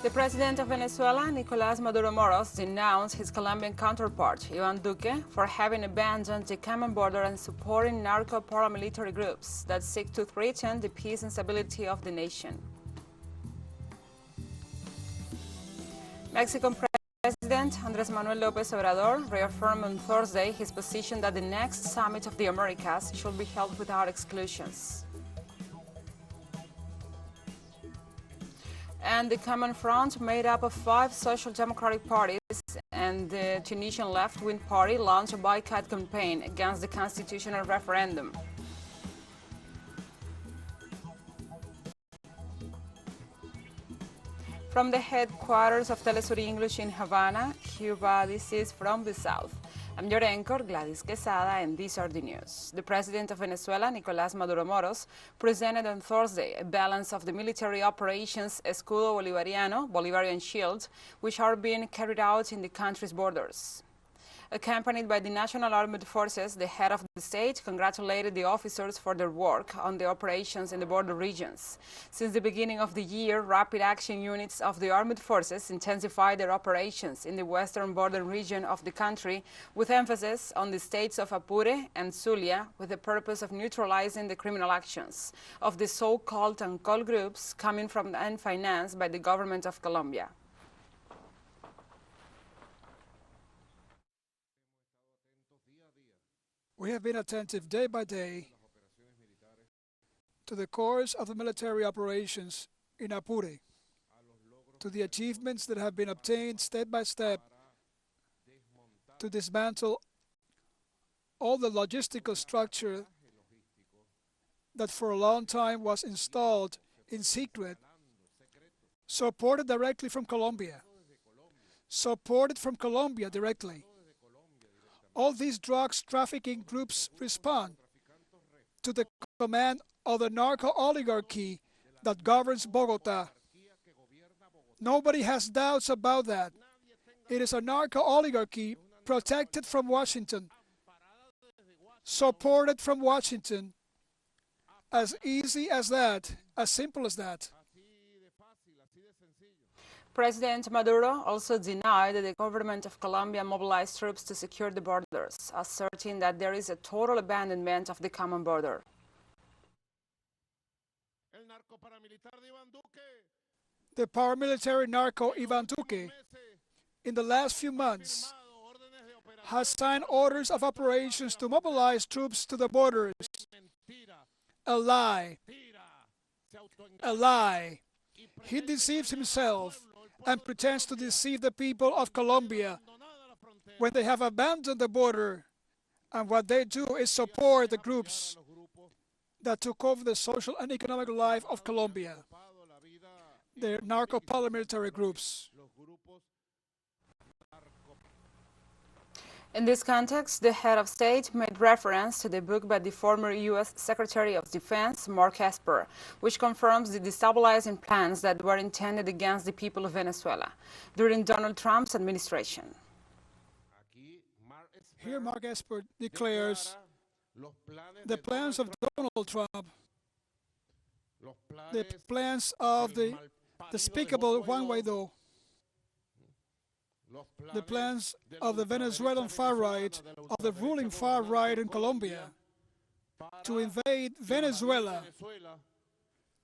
The president of Venezuela, Nicolás Maduro Moros, denounced his Colombian counterpart, Iván Duque, for having abandoned the common border and supporting narco-paramilitary groups that seek to threaten the peace and stability of the nation. Mexican President Andrés Manuel López Obrador reaffirmed on Thursday his position that the next summit of the Americas should be held without exclusions. And the Common Front, made up of 5 social democratic parties and the Tunisian left-wing party, launched a boycott campaign against the constitutional referendum. From the headquarters of Telesur English in Havana, Cuba, this is From the South. I'm your anchor, Gladys Quesada, and these are the news. The president of Venezuela, Nicolás Maduro Moros, presented on Thursday a balance of the military operations Escudo Bolivariano, Bolivarian Shield, which are being carried out in the country's borders. Accompanied by the National Armed Forces, the head of the state congratulated the officers for their work on the operations in the border regions. Since the beginning of the year, rapid action units of the armed forces intensified their operations in the western border region of the country, with emphasis on the states of Apure and Zulia, with the purpose of neutralizing the criminal actions of the so-called Tancol groups coming from and financed by the government of Colombia. We have been attentive day by day to the course of the military operations in Apure, to the achievements that have been obtained step by step to dismantle all the logistical structure that for a long time was installed in secret, supported directly from Colombia, directly. All these drugs trafficking groups respond to the command of the narco-oligarchy that governs Bogota. Nobody has doubts about that. It is a narco-oligarchy protected from Washington, supported from Washington. As easy as that, as simple as that. President Maduro also denied that the government of Colombia mobilized troops to secure the borders, asserting that there is a total abandonment of the common border. The paramilitary narco Iván Duque, in the last few months, has signed orders of operations to mobilize troops to the borders. A lie. A lie. He deceives himself and pretends to deceive the people of Colombia when they have abandoned the border, and what they do is support the groups that took over the social and economic life of Colombia, the narco-paramilitary groups. In this context, the head of state made reference to the book by the former U.S. Secretary of Defense, Mark Esper, which confirms the destabilizing plans that were intended against the people of Venezuela during Donald Trump's administration. Here Mark Esper declares the plans of Donald Trump, the plans of the despicable Juan Guaidó, the plans of the Venezuelan far-right, of the ruling far-right in Colombia, to invade Venezuela,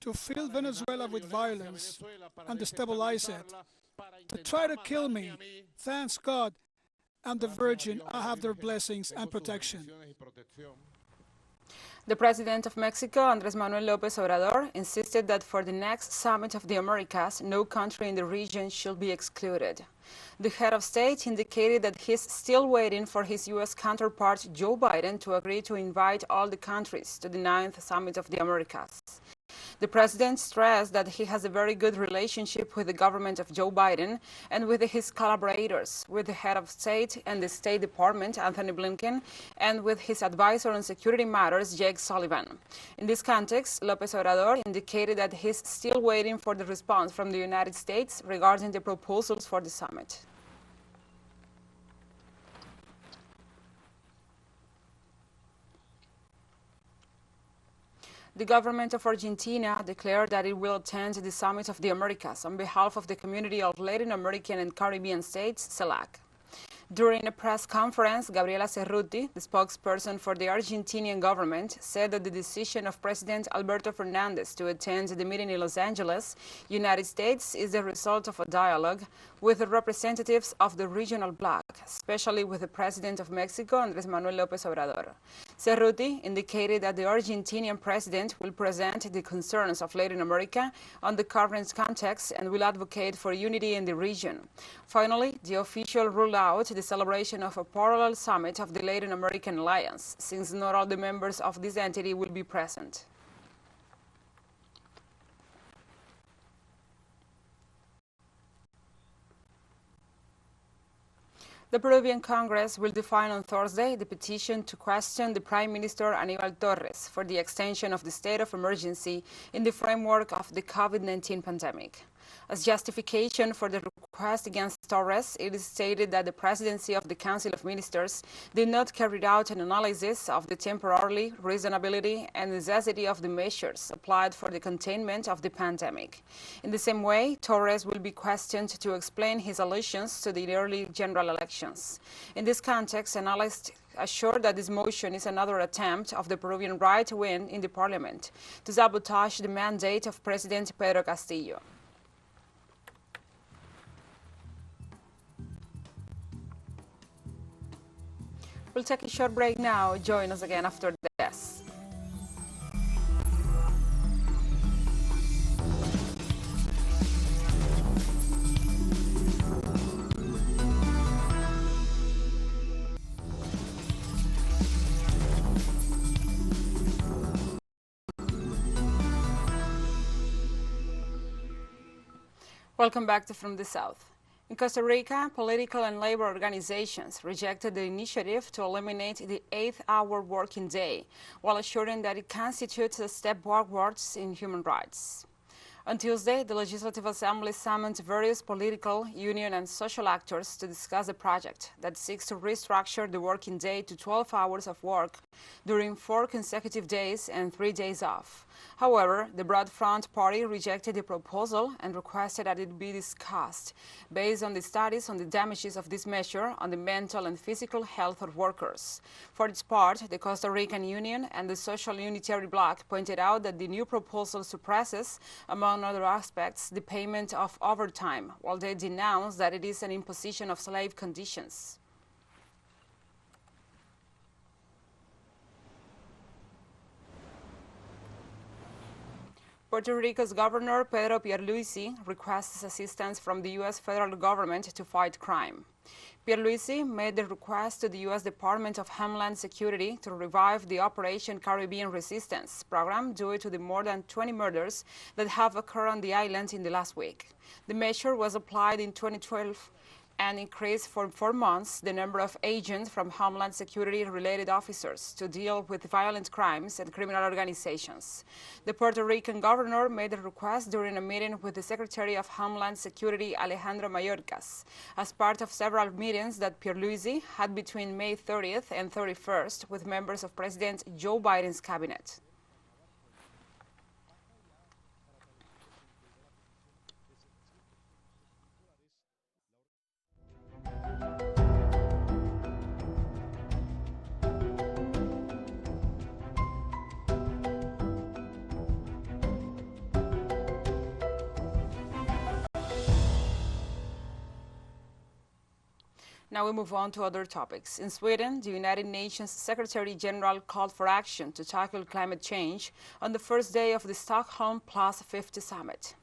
to fill Venezuela with violence and destabilize it, to try to kill me. Thanks God and the Virgin, I have their blessings and protection. The president of Mexico, Andrés Manuel López Obrador, insisted that for the next summit of the Americas, no country in the region should be excluded. The head of state indicated that he's still waiting for his U.S. counterpart, Joe Biden, to agree to invite all the countries to the 9th Summit of the Americas. The president stressed that he has a very good relationship with the government of Joe Biden and with his collaborators, with the head of state and the State Department, Anthony Blinken, and with his advisor on security matters, Jake Sullivan. In this context, López Obrador indicated that he's still waiting for the response from the United States regarding the proposals for the summit. The government of Argentina declared that it will attend the Summit of the Americas on behalf of the Community of Latin American and Caribbean States, CELAC. During a press conference, Gabriela Cerruti, the spokesperson for the Argentinian government, said that the decision of President Alberto Fernandez to attend the meeting in Los Angeles, United States, is the result of a dialogue with the representatives of the regional bloc, especially with the President of Mexico, Andrés Manuel López Obrador. Cerruti indicated that the Argentinian president will present the concerns of Latin America on the current context and will advocate for unity in the region. Finally, the official ruled out the celebration of a parallel summit of the Latin American Alliance, since not all the members of this entity will be present. The Peruvian Congress will define on Thursday the petition to question the Prime Minister Aníbal Torres for the extension of the state of emergency in the framework of the COVID-19 pandemic. As justification for the request against Torres, it is stated that the presidency of the Council of Ministers did not carry out an analysis of the temporality, reasonability, and necessity of the measures applied for the containment of the pandemic. In the same way, Torres will be questioned to explain his allegiance to the early general elections. In this context, analysts assured that this motion is another attempt of the Peruvian right wing in the parliament to sabotage the mandate of President Pedro Castillo. We'll take a short break now. Join us again after this. Welcome back to From the South. In Costa Rica, political and labor organizations rejected the initiative to eliminate the 8-hour working day, while assuring that it constitutes a step backwards in human rights. On Tuesday, the Legislative Assembly summoned various political, union, and social actors to discuss a project that seeks to restructure the working day to 12 hours of work during 4 consecutive days and 3 days off. However, the Broad Front Party rejected the proposal and requested that it be discussed based on the studies on the damages of this measure on the mental and physical health of workers. For its part, the Costa Rican Union and the Social Unitary Bloc pointed out that the new proposal suppresses, among other aspects, the payment of overtime, while they denounce that it is an imposition of slave conditions. Puerto Rico's Governor Pedro Pierluisi requests assistance from the U.S. federal government to fight crime. Pierluisi made the request to the U.S. Department of Homeland Security to revive the Operation Caribbean Resistance program due to the more than 20 murders that have occurred on the island in the last week. The measure was applied in 2012 and increased for 4 months the number of agents from Homeland Security-related officers to deal with violent crimes and criminal organizations. The Puerto Rican governor made the request during a meeting with the Secretary of Homeland Security, Alejandro Mayorkas, as part of several meetings that Pierluisi had between May 30th and 31st with members of President Joe Biden's cabinet. Now we move on to other topics. In Sweden, the United Nations Secretary-General called for action to tackle climate change on the first day of the Stockholm Plus 50 summit.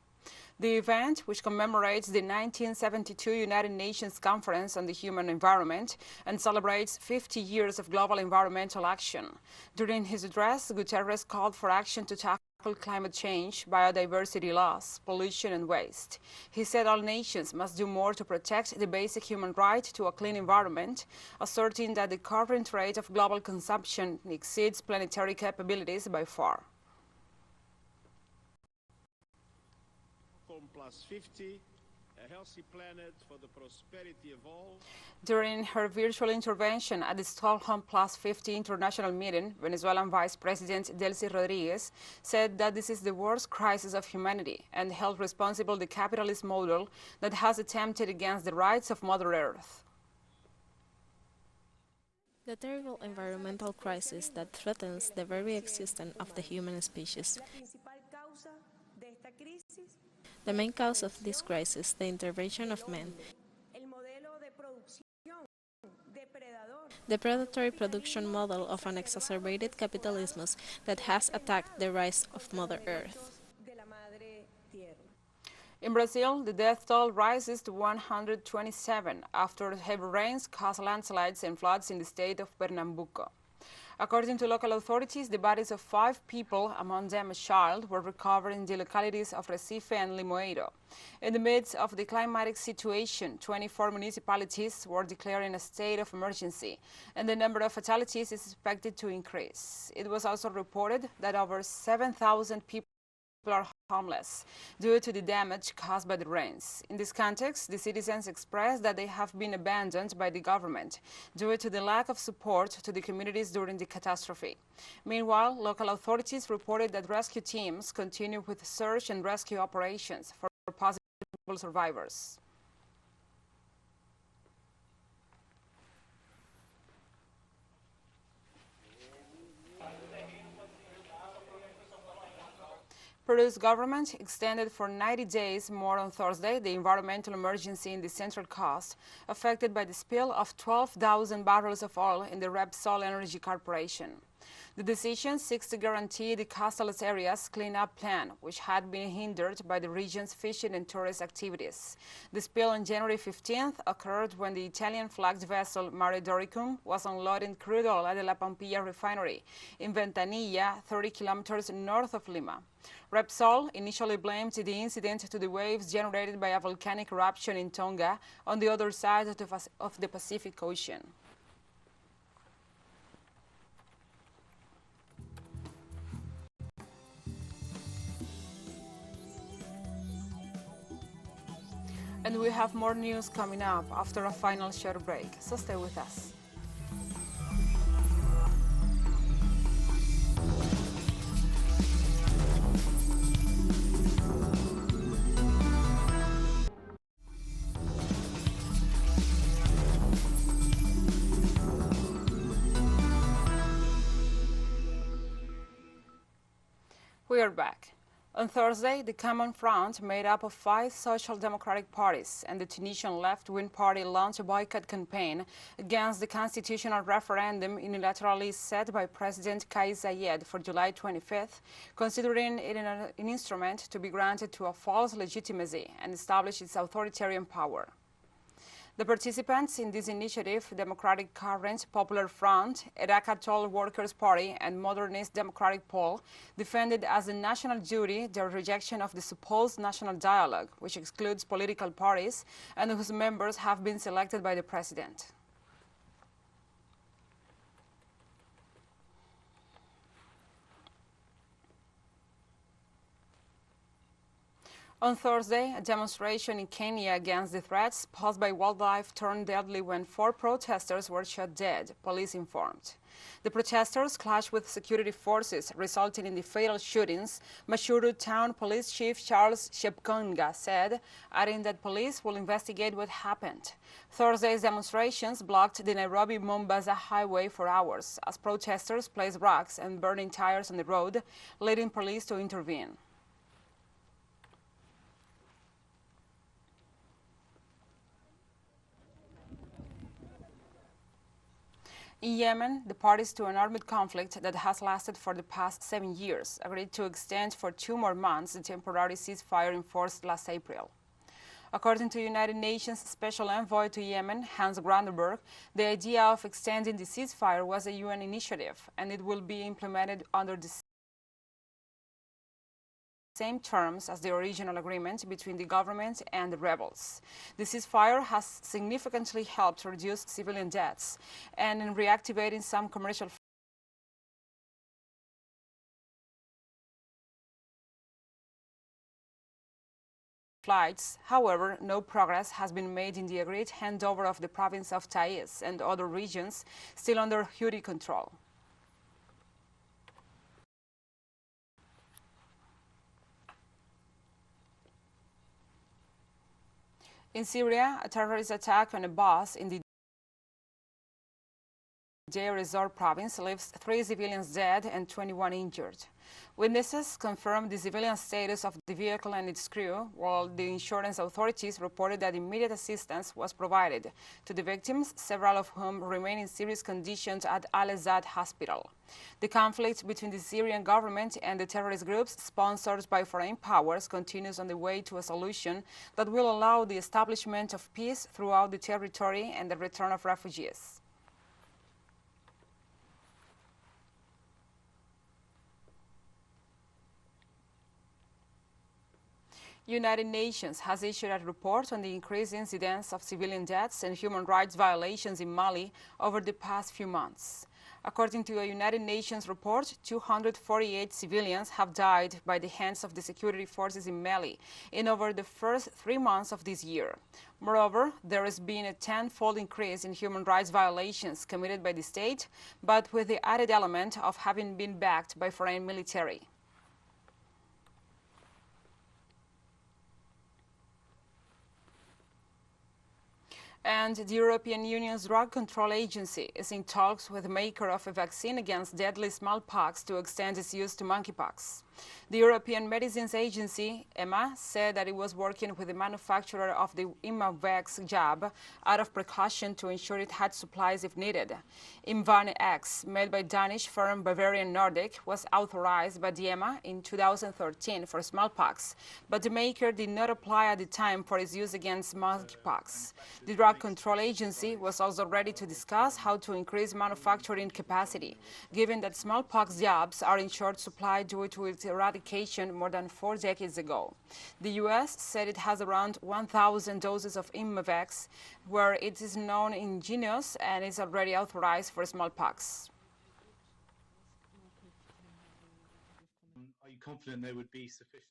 The event, which commemorates the 1972 United Nations Conference on the Human Environment and celebrates 50 years of global environmental action. During his address, Guterres called for action to tackle climate change, biodiversity loss, pollution, and waste. He said all nations must do more to protect the basic human right to a clean environment, asserting that the current rate of global consumption exceeds planetary capabilities by far. Plus 50 a healthy planet for the prosperity of all. During her virtual intervention at the Stockholm Plus 50 international meeting, Venezuelan Vice President Delcy Rodriguez said that this is the worst crisis of humanity and held responsible the capitalist model that has attempted against the rights of Mother Earth. The terrible environmental crisis that threatens the very existence of the human species. The main cause of this crisis, the intervention of men. The predatory production model of an exacerbated capitalism that has attacked the rights of Mother Earth. In Brazil, the death toll rises to 127 after heavy rains caused landslides and floods in the state of Pernambuco. According to local authorities, the bodies of 5 people, among them a child, were recovered in the localities of Recife and Limoeiro. In the midst of the climatic situation, 24 municipalities were declared in a state of emergency, and the number of fatalities is expected to increase. It was also reported that over 7,000 people are homeless due to the damage caused by the rains. In this context, the citizens expressed that they have been abandoned by the government due to the lack of support to the communities during the catastrophe. Meanwhile, local authorities reported that rescue teams continue with search and rescue operations for possible survivors. Peru's government extended for 90 days more on Thursday the environmental emergency in the Central Coast, affected by the spill of 12,000 barrels of oil in the Repsol Energy Corporation. The decision seeks to guarantee the coastal area's cleanup plan, which had been hindered by the region's fishing and tourist activities. The spill on January 15th occurred when the Italian-flagged vessel Mare Doricum was unloading crude oil at the La Pampilla refinery in Ventanilla, 30 kilometers north of Lima. Repsol initially blamed the incident to the waves generated by a volcanic eruption in Tonga on the other side of the Pacific Ocean. And we have more news coming up after a final short break, so stay with us. We are back. On Thursday, the Common Front, made up of 5 social democratic parties and the Tunisian left-wing party, launched a boycott campaign against the constitutional referendum unilaterally set by President Kais Saied for July 25th, considering it an instrument to be granted to a false legitimacy and establish its authoritarian power. The participants in this initiative, Democratic Current, Popular Front, Erakatol Workers' Party, and Modernist Democratic Pole, defended as a national duty their rejection of the supposed national dialogue, which excludes political parties and whose members have been selected by the president. On Thursday, a demonstration in Kenya against the threats posed by wildlife turned deadly when 4 protesters were shot dead, police informed. The protesters clashed with security forces, resulting in the fatal shootings, Mashuru Town Police Chief Charles Shepkonga said, adding that police will investigate what happened. Thursday's demonstrations blocked the Nairobi-Mombasa highway for hours as protesters placed rocks and burning tires on the road, leading police to intervene. In Yemen, the parties to an armed conflict that has lasted for the past 7 years agreed to extend for 2 more months the temporary ceasefire enforced last April. According to United Nations Special Envoy to Yemen, Hans Grundberg, the idea of extending the ceasefire was a UN initiative, and it will be implemented under the same terms as the original agreement between the government and the rebels. The ceasefire has significantly helped reduce civilian deaths and in reactivating some commercial flights. However, no progress has been made in the agreed handover of the province of Taiz and other regions still under Houthi control. In Syria, a terrorist attack on a bus in the Deir ez-Zor province leaves 3 civilians dead and 21 injured. Witnesses confirmed the civilian status of the vehicle and its crew, while the insurance authorities reported that immediate assistance was provided to the victims, several of whom remain in serious conditions at Al-Azad hospital. The conflict between the Syrian government and the terrorist groups sponsored by foreign powers continues on the way to a solution that will allow the establishment of peace throughout the territory and the return of refugees. United Nations has issued a report on the increased incidence of civilian deaths and human rights violations in Mali over the past few months. According to a United Nations report, 248 civilians have died by the hands of the security forces in Mali in over the first 3 months of this year. Moreover, there has been a 10-fold increase in human rights violations committed by the state, but with the added element of having been backed by foreign military. And the European Union's Drug Control Agency is in talks with the maker of a vaccine against deadly smallpox to extend its use to monkeypox. The European Medicines Agency, EMA, said that it was working with the manufacturer of the Imvanex jab out of precaution to ensure it had supplies if needed. Imvanex, made by Danish firm Bavarian Nordic, was authorized by the EMA in 2013 for smallpox, but the maker did not apply at the time for its use against monkeypox. The Drug Control Agency was also ready to discuss how to increase manufacturing capacity, given that smallpox jabs are in short supply due to its eradication more than 4 decades ago. The U.S. said it has around 1,000 doses of Imvanex, where it is known indigenous and is already authorized for smallpox. Are you confident there would be sufficient?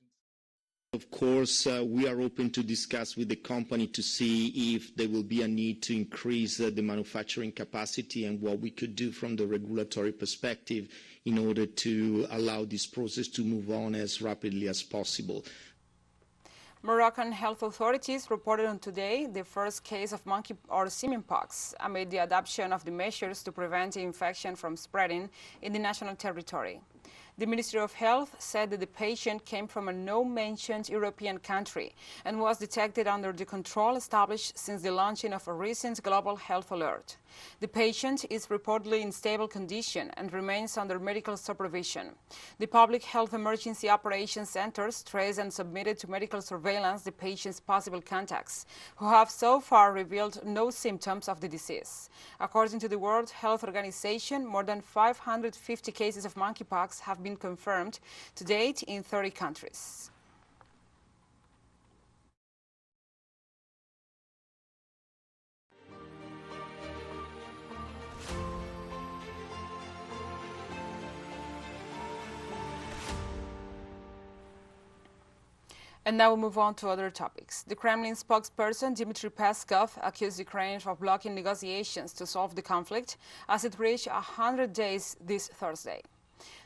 Of course, we are open to discuss with the company to see if there will be a need to increase the manufacturing capacity and what we could do from the regulatory perspective in order to allow this process to move on as rapidly as possible. Moroccan health authorities reported on today the first case of monkey or semenpox amid the adoption of the measures to prevent the infection from spreading in the national territory. The Ministry of Health said that the patient came from a no-mentioned European country and was detected under the control established since the launching of a recent global health alert. The patient is reportedly in stable condition and remains under medical supervision. The Public Health Emergency Operations Centers traced and submitted to medical surveillance the patient's possible contacts, who have so far revealed no symptoms of the disease. According to the World Health Organization, more than 550 cases of monkeypox have been confirmed to date in 30 countries. And now we move on to other topics. The Kremlin spokesperson Dmitry Peskov accused Ukraine of blocking negotiations to solve the conflict as it reached 100 days this Thursday.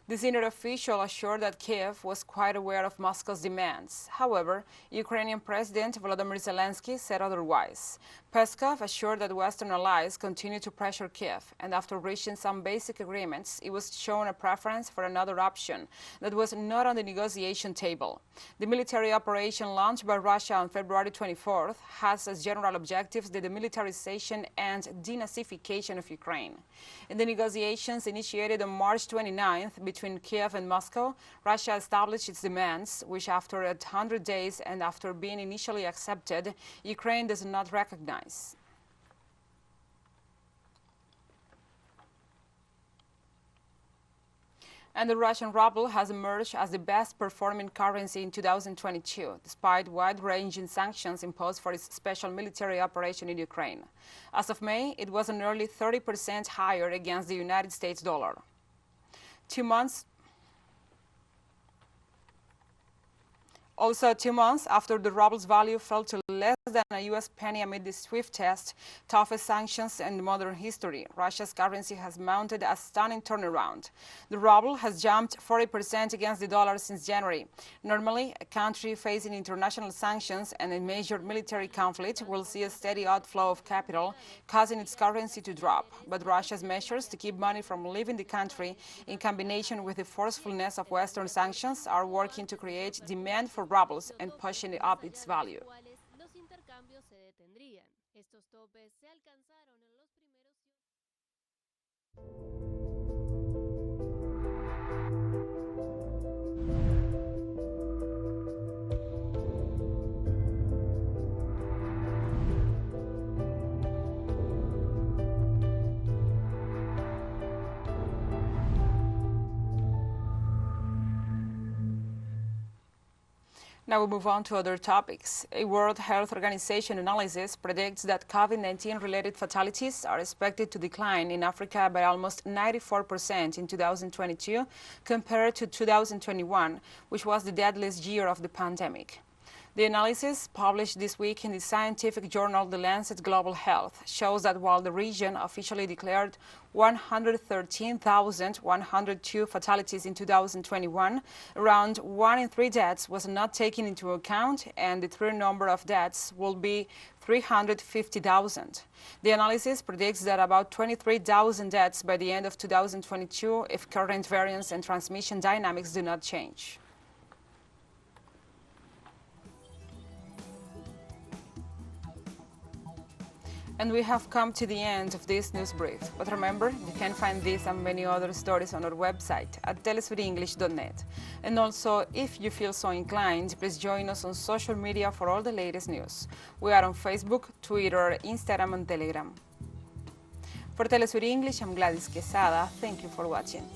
The senior official assured that Kiev was quite aware of Moscow's demands. However, Ukrainian President Volodymyr Zelensky said otherwise. Peskov assured that Western allies continue to pressure Kiev, and after reaching some basic agreements, it was shown a preference for another option that was not on the negotiation table. The military operation launched by Russia on February 24th has as general objectives the demilitarization and denazification of Ukraine. In the negotiations initiated on March 29th between Kiev and Moscow, Russia established its demands, which after 100 days and after being initially accepted, Ukraine does not recognize. And the Russian ruble has emerged as the best performing currency in 2022, despite wide-ranging sanctions imposed for its special military operation in Ukraine. As of May, it was nearly 30% higher against the United States dollar. 2 months Also, 2 months after the ruble's value fell to less than a U.S. penny amid the SWIFT test, toughest sanctions in modern history, Russia's currency has mounted a stunning turnaround. The ruble has jumped 40% against the dollar since January. Normally, a country facing international sanctions and a major military conflict will see a steady outflow of capital, causing its currency to drop. But Russia's measures to keep money from leaving the country, in combination with the forcefulness of Western sanctions, are working to create demand for rubles and pushing up its value. Now we move on to other topics. A World Health Organization analysis predicts that COVID-19 related fatalities are expected to decline in Africa by almost 94% in 2022 compared to 2021, which was the deadliest year of the pandemic. The analysis, published this week in the scientific journal The Lancet Global Health, shows that while the region officially declared 113,102 fatalities in 2021, around 1 in 3 deaths was not taken into account, and the true number of deaths will be 350,000. The analysis predicts that about 23,000 deaths by the end of 2022 if current variants and transmission dynamics do not change. And we have come to the end of this news brief. But remember, you can find this and many other stories on our website at telesurenglish.net. And also, if you feel so inclined, please join us on social media for all the latest news. We are on Facebook, Twitter, Instagram, and Telegram. For Telesur English, I'm Gladys Quesada. Thank you for watching.